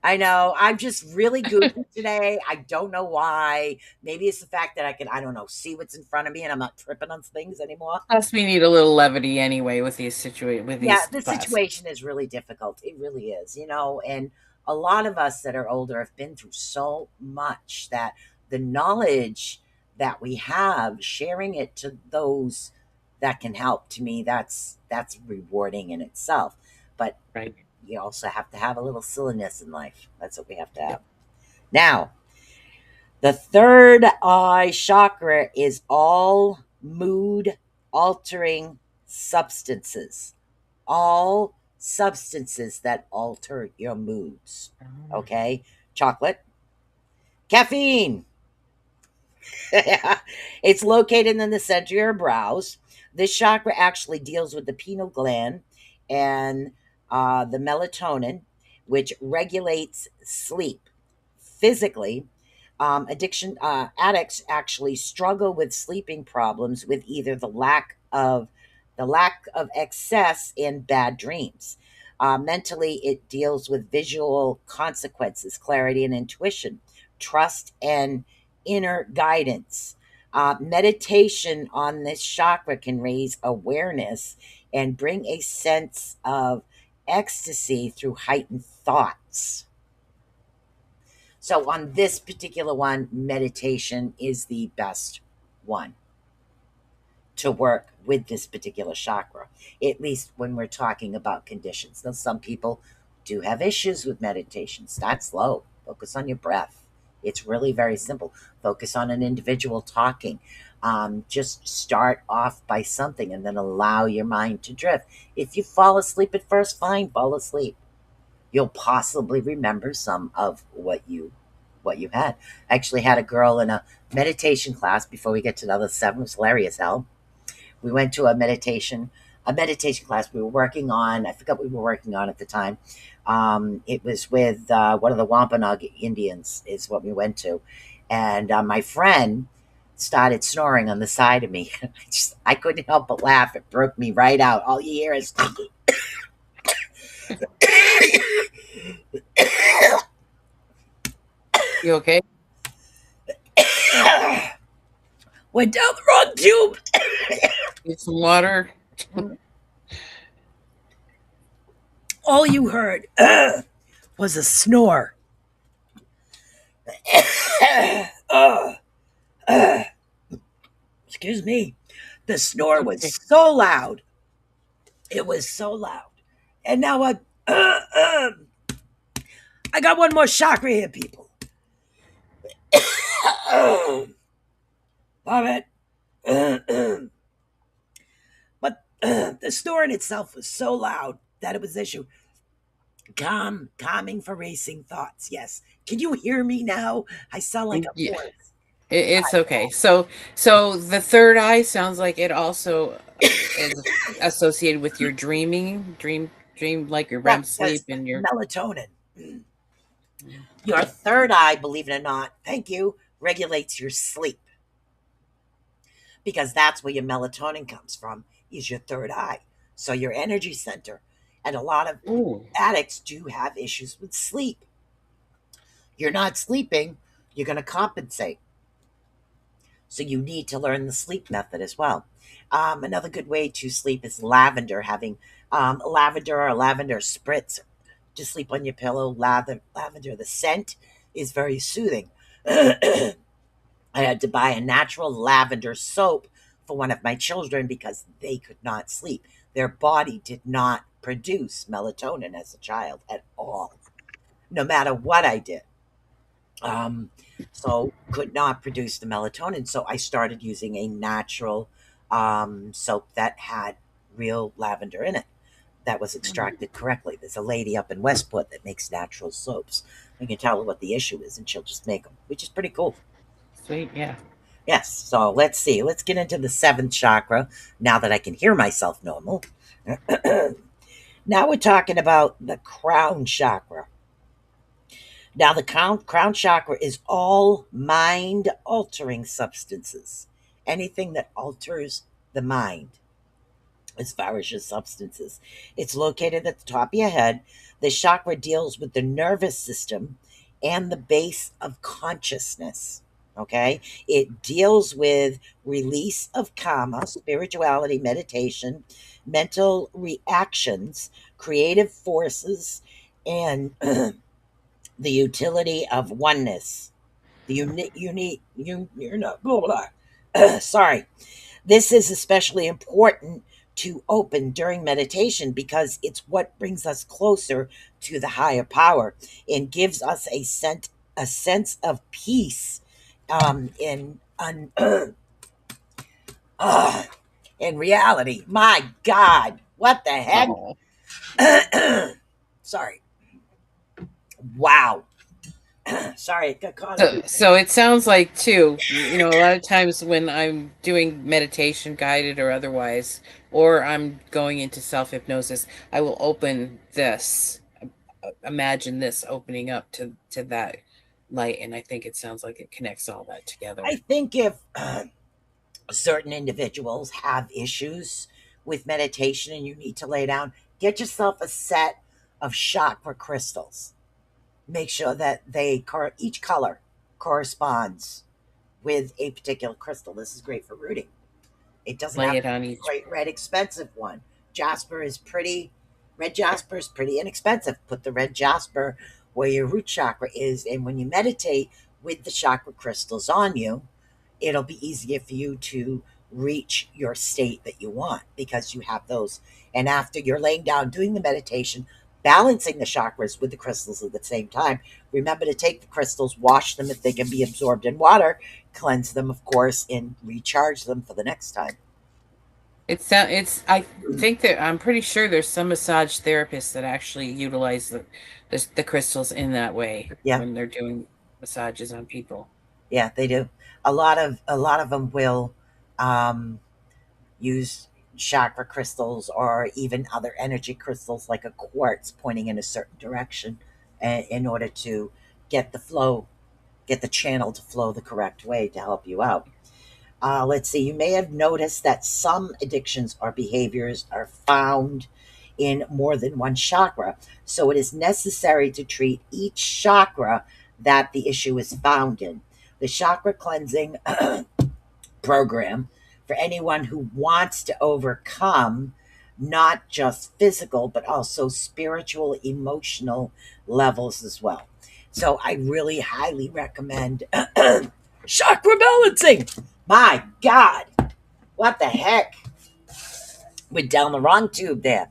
I know. I'm just really goofy today. I don't know why. Maybe it's the fact that I can, I don't know, see what's in front of me and I'm not tripping on things anymore. Plus, we need a little levity anyway with Yeah, these the classes. situation is really difficult. It really is, and a lot of us that are older have been through so much that the knowledge that we have, sharing it to those that can help, to me, that's rewarding in itself. But Right. you also have to have a little silliness in life. That's what we have to have. Yep. Now, the third eye chakra is all mood altering substances. All substances that alter your moods. Oh, Okay? Chocolate, caffeine. It's located in the center of your brows. This chakra actually deals with the pineal gland and the melatonin, which regulates sleep. Physically, addiction addicts actually struggle with sleeping problems with either the lack of excess and bad dreams. Mentally, it deals with visual consequences, clarity and intuition, trust and inner guidance. Meditation on this chakra can raise awareness and bring a sense of ecstasy through heightened thoughts. So, on this particular one, meditation is the best one to work with this particular chakra, at least when we're talking about conditions. Now, some people do have issues with meditation. Start slow, focus on your breath. It's really very simple. Focus on an individual talking. Just start off by something and then allow your mind to drift. If you fall asleep at first, fine, fall asleep. You'll possibly remember some of what you had. I actually had a girl in a meditation class before we get to another seven. It was hilarious, hell. We went to a meditation class. We were working on, I forgot what we were working on at the time. It was with one of the Wampanoag Indians, is what we went to. And my friend started snoring on the side of me. I couldn't help but laugh. It broke me right out. All you hear is, you okay? went down the wrong tube. Get some water. All you heard was a snore. uh, uh, excuse me. The snore was Okay. so loud. It was so loud. And now I got one more chakra here, people. Love it. But the snore in itself was so loud that it was an issue. Calming for racing thoughts. Yes. Can you hear me now? I sound like a Yeah, horse. it's okay. So the third eye sounds like it also is associated with your dream like your Yeah, REM because sleep and your. melatonin. Your third eye, believe it or not, thank you, regulates your sleep. Because that's where your melatonin comes from, is your third eye. So your energy center. And a lot of Ooh. addicts do have issues with sleep. You're not sleeping, you're going to compensate. So you need to learn the sleep method as well. Another good way to sleep is lavender, having lavender or lavender spritz to sleep on your pillow. Lavender, the scent is very soothing. I had to buy a natural lavender soap for one of my children because they could not sleep. Their body did not produce melatonin as a child at all, no matter what I did. Um, so could not produce the melatonin. So I started using a natural soap that had real lavender in it that was extracted correctly. There's a lady up in Westport that makes natural soaps. You can tell her what the issue is, and she'll just make them, which is pretty cool. Sweet, yeah. Yes. So let's see. Let's get into the seventh chakra now that I can hear myself normal. Now we're talking about the crown chakra. Now, the crown chakra is all mind altering substances. Anything that alters the mind, as far as your substances. It's located at the top of your head. The chakra deals with the nervous system and the base of consciousness. Okay. It deals with release of karma, spirituality, meditation, mental reactions, creative forces, and the utility of oneness. The you're not, blah, blah. Sorry. This is especially important to open during meditation because it's what brings us closer to the higher power and gives us a sense of peace uh, in reality. My God, what the heck? Oh. Sorry. Wow. Sorry, it got caught up. So it sounds like too, a lot of times when I'm doing meditation guided or otherwise, or I'm going into self hypnosis, I will open this, imagine this opening up to that light, and I think it sounds like it connects all that together. I think if certain individuals have issues with meditation and you need to lay down, get yourself a set of chakra crystals. Make sure that each color corresponds with a particular crystal. This is great for rooting. It doesn't Lay have it to be on a each. great red expensive one. Jasper is pretty. Red jasper is pretty inexpensive. Put the red jasper where your root chakra is, and when you meditate with the chakra crystals on you, it'll be easier for you to reach your state that you want because you have those. And after you're laying down doing the meditation, balancing the chakras with the crystals at the same time, remember to take the crystals, wash them if they can be absorbed in water, cleanse them, of course, and recharge them for the next time. It's I think that I'm pretty sure there's some massage therapists that actually utilize the crystals in that way Yeah, when they're doing massages on people. yeah, they do. A lot of them will um, use chakra crystals or even other energy crystals like a quartz pointing in a certain direction in order to get the flow, get the channel to flow the correct way to help you out. Let's see, you may have noticed that some addictions or behaviors are found in more than one chakra. So it is necessary to treat each chakra that the issue is found in. The chakra cleansing program for anyone who wants to overcome not just physical, but also spiritual, emotional levels as well. So I really highly recommend chakra balancing. My God, what the heck? Went down the wrong tube there.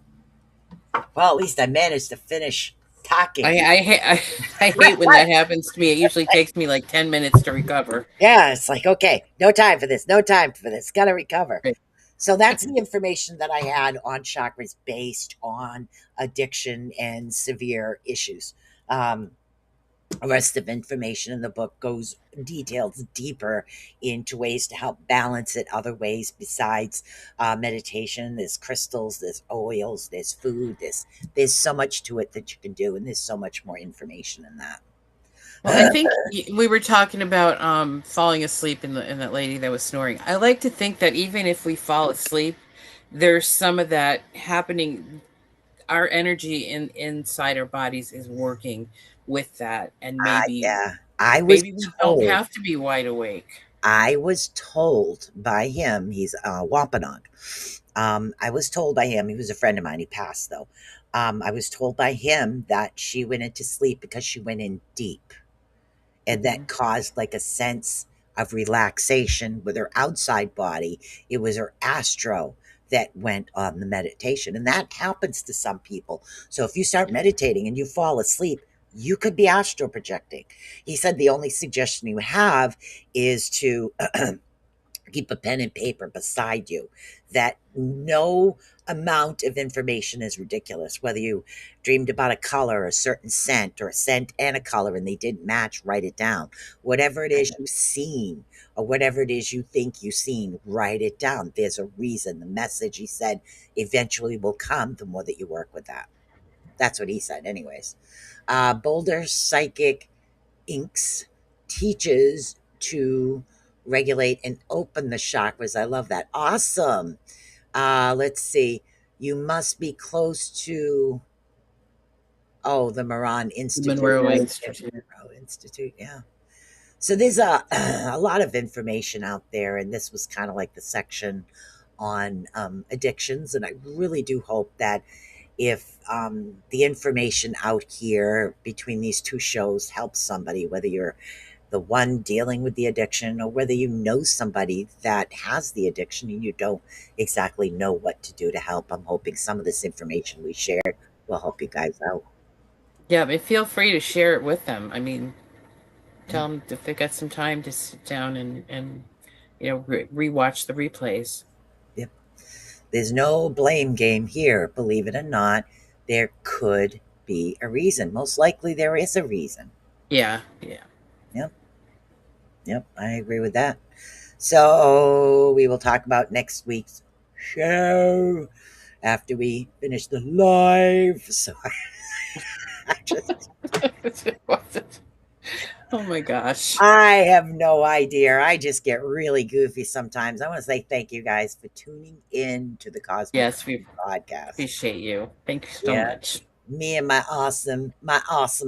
Well, at least I managed to finish talking. I hate when that happens to me. It usually takes me like 10 minutes to recover. Yeah, it's like, okay, no time for this, no time for this, gotta recover. Right. So that's the information that I had on chakras based on addiction and severe issues. Um, the rest of information in the book goes details deeper into ways to help balance it other ways besides meditation. There's crystals, there's oils, there's food, there's so much to it that you can do, and there's so much more information in that. Well, I think we were talking about falling asleep in that lady that was snoring. I like to think that even if we fall asleep, there's some of that happening. Our energy inside our bodies is working with that, and Yeah, I was maybe we don't told. have to be wide awake. I was told by him, he's Wampanoag. I was told by him, he was a friend of mine, he passed though. I was told by him that she went into sleep because she went in deep, and that Mhm. caused like a sense of relaxation with her outside body. It was her astro that went on the meditation, and that happens to some people. So if you start meditating and you fall asleep, you could be astro projecting. He said the only suggestion you have is to keep a pen and paper beside you, that no amount of information is ridiculous. Whether you dreamed about a color, a certain scent, or a scent and a color and they didn't match, write it down. Whatever it is you've seen or whatever it is you think you've seen, write it down. There's a reason. The message, he said, eventually will come the more that you work with that. That's what he said, anyways. Boulder Psychic Inks teaches to regulate and open the chakras. I love that. Awesome. Let's see. You must be close to the Moran Institute. Monroe Right? Institute. Monroe Institute, yeah. So there's a a lot of information out there, and this was kind of like the section on addictions. And I really do hope that if the information out here between these two shows helps somebody, whether you're the one dealing with the addiction or whether you know somebody that has the addiction and you don't exactly know what to do to help, I'm hoping some of this information we shared will help you guys out. Yeah, but feel free to share it with them. I mean, Yep. tell them if they got some time to sit down and rewatch the replays. Yep. There's no blame game here, believe it or not. There could be a reason. Most likely there is a reason. Yeah, yeah. Yep. Yep. I agree with that. So we will talk about next week's show after we finish the live. So I just Oh my gosh. I have no idea. I just get really goofy sometimes. I want to say thank you guys for tuning in to the Cosmic Yes, we podcast. appreciate you. Thank you so Yeah. much. Me and my awesome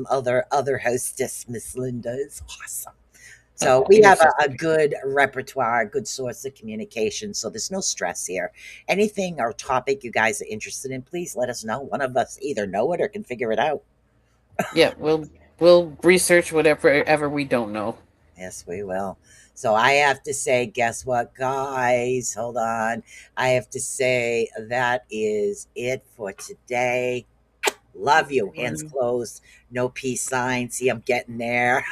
other hostess, Miss Linda, is awesome. So we You're have so a sweet. good repertoire, a good source of communication. So there's no stress here. Anything or topic you guys are interested in, please let us know. One of us either know it or can figure it out. Yeah, we'll research whatever ever we don't know. Yes, we will. So I have to say, guess what, guys? Hold on. I have to say that is it for today. Love you. Hands closed. No peace sign. See, I'm getting there.